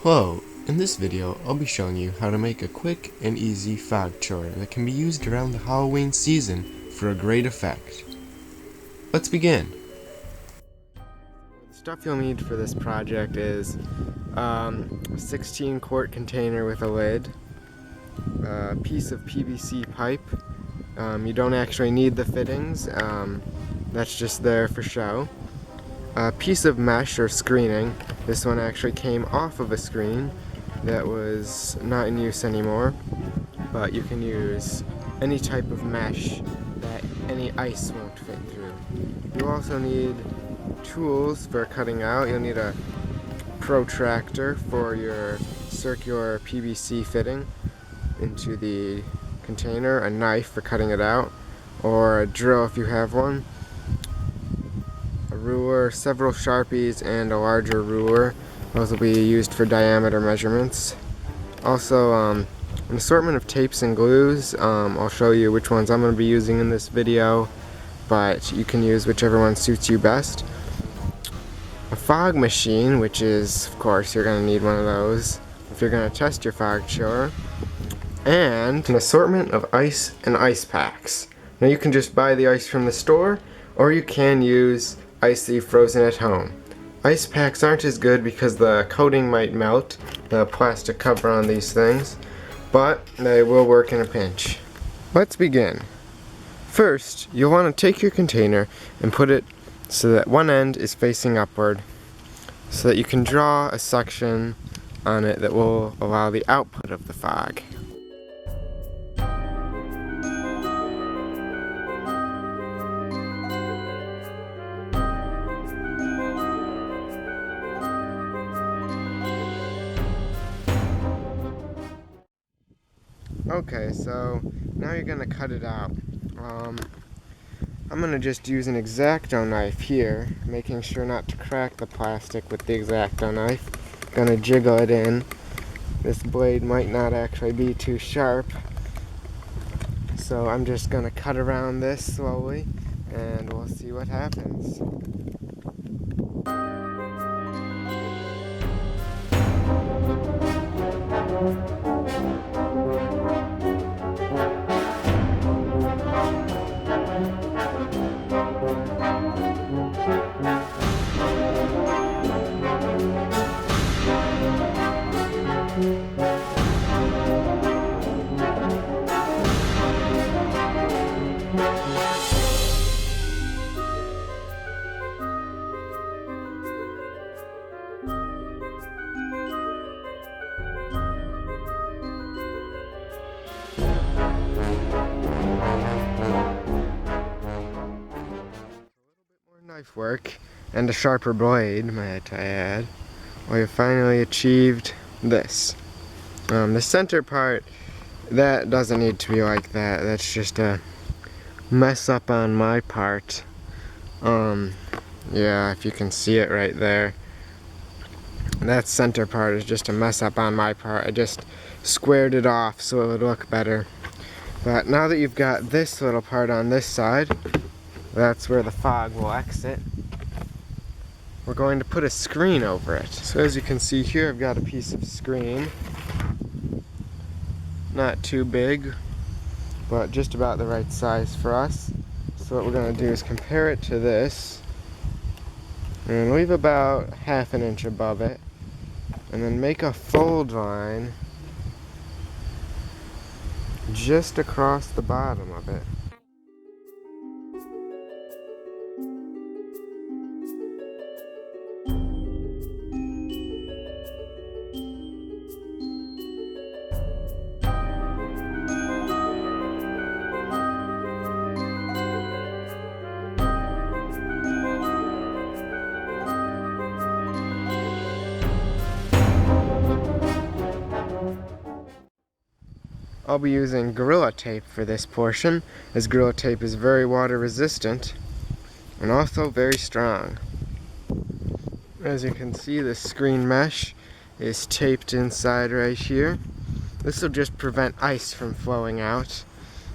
Hello, in this video I'll be showing you how to make a quick and easy fog chore that can be used around the Halloween season for a great effect. Let's begin. The stuff you'll need for this project is a 16 quart container with a lid, a piece of PVC pipe. You don't actually need the fittings, that's just there for show. A piece of mesh or screening. This one actually came off of a screen that was not in use anymore, but you can use any type of mesh that any ice won't fit through. You also need tools for cutting out. You'll need a protractor for your circular PVC fitting into the container, a knife for cutting it out, or a drill if you have one, a ruler, several Sharpies, and a larger ruler. Those will be used for diameter measurements. Also, an assortment of tapes and glues. I'll show you which ones I'm going to be using in this video, but you can use whichever one suits you best. A fog machine, which is, of course, you're going to need one of those if you're going to test your fog chore. And an assortment of ice and ice packs. Now you can just buy the ice from the store, or you can use ice that you've frozen at home. Ice packs aren't as good because the coating might melt, the plastic cover on these things, but they will work in a pinch. Let's begin. First, you'll want to take your container and put it so that one end is facing upward, so that you can draw a suction on it that will allow the output of the fog. Okay, so now you're gonna cut it out. I'm gonna just use an X-Acto knife here, making sure not to crack the plastic with the X-Acto knife. Gonna jiggle it in. This blade might not actually be too sharp, so I'm just gonna cut around this slowly, and we'll see what happens. Knife work and a sharper blade, might I add, we have finally achieved this. The center part, that doesn't need to be like that. That's just a mess up on my part. Yeah, if you can see it right there. That center part is just a mess up on my part. I just squared it off so it would look better. But now that you've got this little part on this side, that's where the fog will exit. We're going to put a screen over it. So as you can see here, I've got a piece of screen. Not too big, but just about the right size for us. So what we're going to do is compare it to this, and leave about ½ an inch above it, and then make a fold line just across the bottom of it. I'll be using Gorilla Tape for this portion, as Gorilla Tape is very water resistant and also very strong. As you can see, the screen mesh is taped inside right here. This will just prevent ice from flowing out,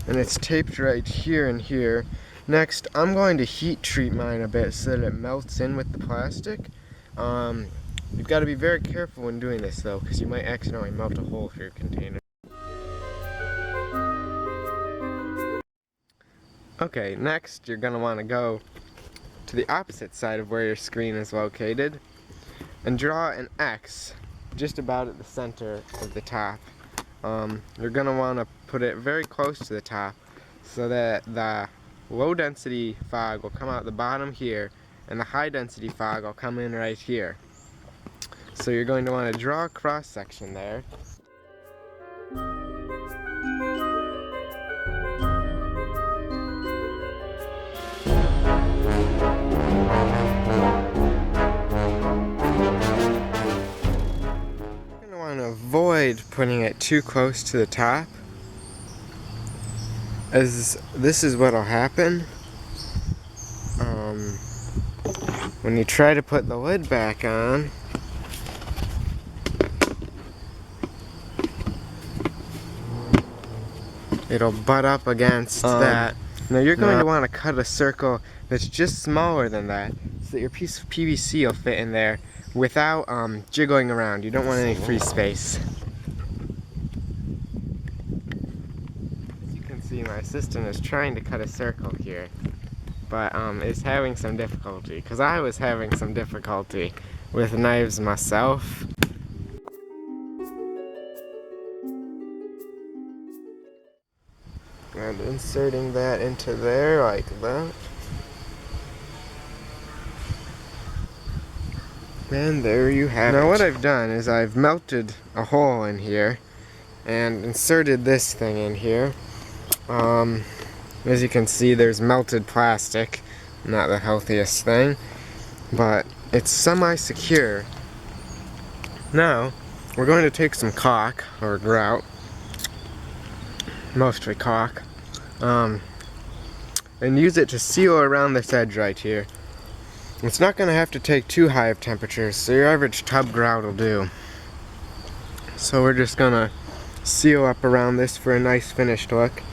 and it's taped right here and here. Next, I'm going to heat treat mine a bit so that it melts in with the plastic. You've got to be very careful when doing this though, because you might accidentally melt a hole through your container. Okay, next you're going to want to go to the opposite side of where your screen is located and draw an X just about at the center of the top. You're going to want to put it very close to the top so that the low density fog will come out the bottom here and the high density fog will come in right here. So you're going to want to draw a cross section there. Avoid putting it too close to the top, as this is what'll happen when you try to put the lid back on. It'll butt up against that. Now you're going to want to cut a circle that's just smaller than that so that your piece of PVC will fit in there without jiggling around. You don't want any free space. As you can see, my assistant is trying to cut a circle here, but is having some difficulty, because I was having some difficulty with knives myself. And inserting that into there like that. And there you have it. Now what I've done is I've melted a hole in here and inserted this thing in here. As you can see, there's melted plastic. Not the healthiest thing, but it's semi-secure. Now we're going to take some caulk or grout, mostly caulk, and use it to seal around this edge right here. It's not going to have to take too high of temperatures, so your average tub grout will do. So we're just going to seal up around this for a nice finished look.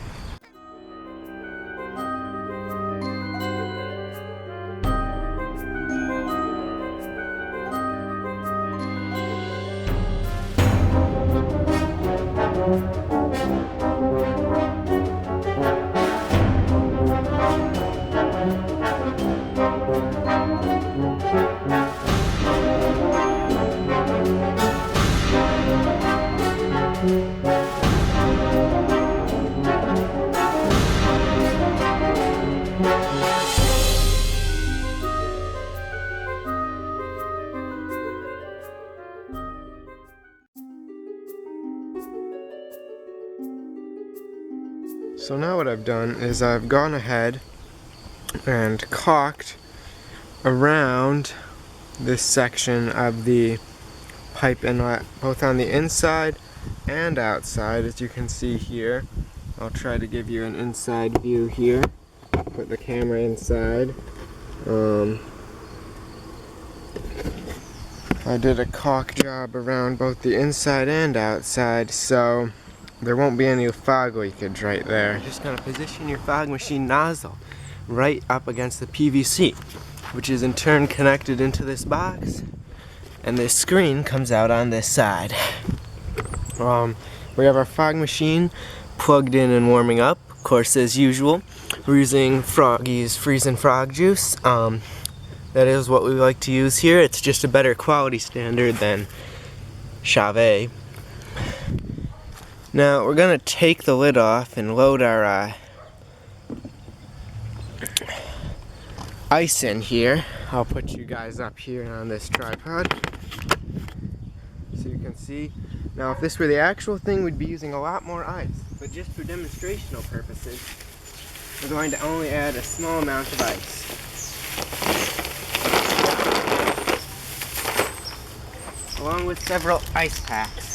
So now what I've done is I've gone ahead and caulked around this section of the pipe inlet, both on the inside and outside, as you can see here. I'll try to give you an inside view here. Put the camera inside. I did a caulk job around both the inside and outside, so there won't be any fog leakage right there. You're just going to position your fog machine nozzle right up against the PVC, which is in turn connected into this box, and this screen comes out on this side. We have our fog machine plugged in and warming up. Of course, as usual, we're using Froggy's Freezing Frog Juice. That is what we like to use here. It's just a better quality standard than Chauvet. Now we're going to take the lid off and load our ice in here. I'll put you guys up here on this tripod so you can see. Now if this were the actual thing, we'd be using a lot more ice, but just for demonstrational purposes, we're going to only add a small amount of ice. Along with several ice packs.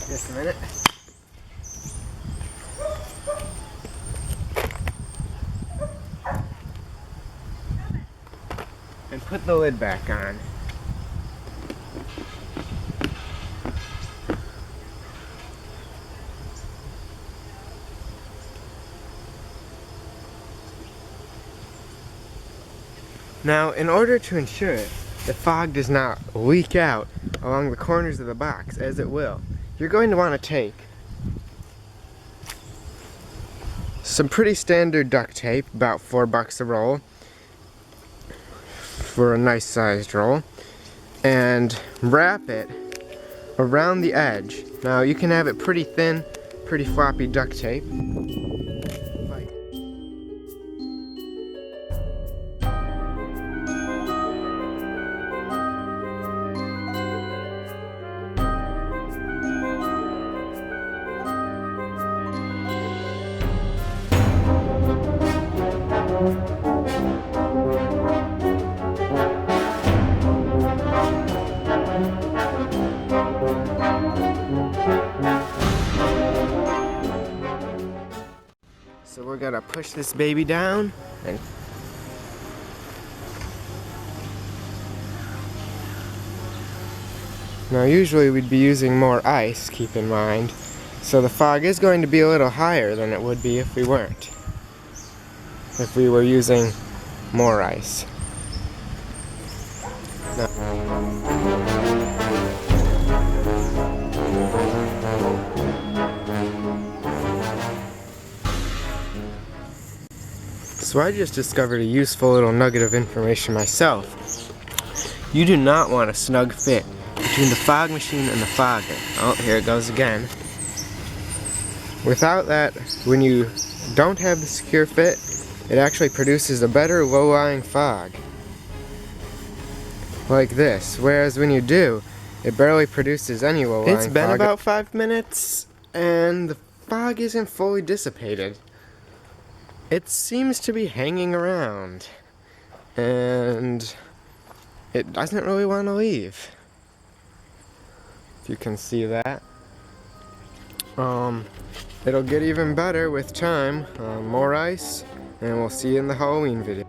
Just a minute. And put the lid back on. Now, in order to ensure the fog does not leak out along the corners of the box, as it will, you're going to want to take some pretty standard duct tape, about $4 a roll, for a nice sized roll, and wrap it around the edge. Now you can have it pretty thin, pretty floppy duct tape. So we're gonna push this baby down and now usually we'd be using more ice, keep in mind, so the fog is going to be a little higher than it would be if we weren't. If we were using more ice. So I just discovered a useful little nugget of information myself. You do not want a snug fit between the fog machine and the fogger. Oh, here it goes again. Without that, when you don't have the secure fit, it actually produces a better low-lying fog. Like this. Whereas when you do, it barely produces any low-lying fog. It's been about 5 minutes, and the fog isn't fully dissipated. It seems to be hanging around, and it doesn't really want to leave. If you can see that. It'll get even better with time. More ice, and we'll see you in the Halloween video.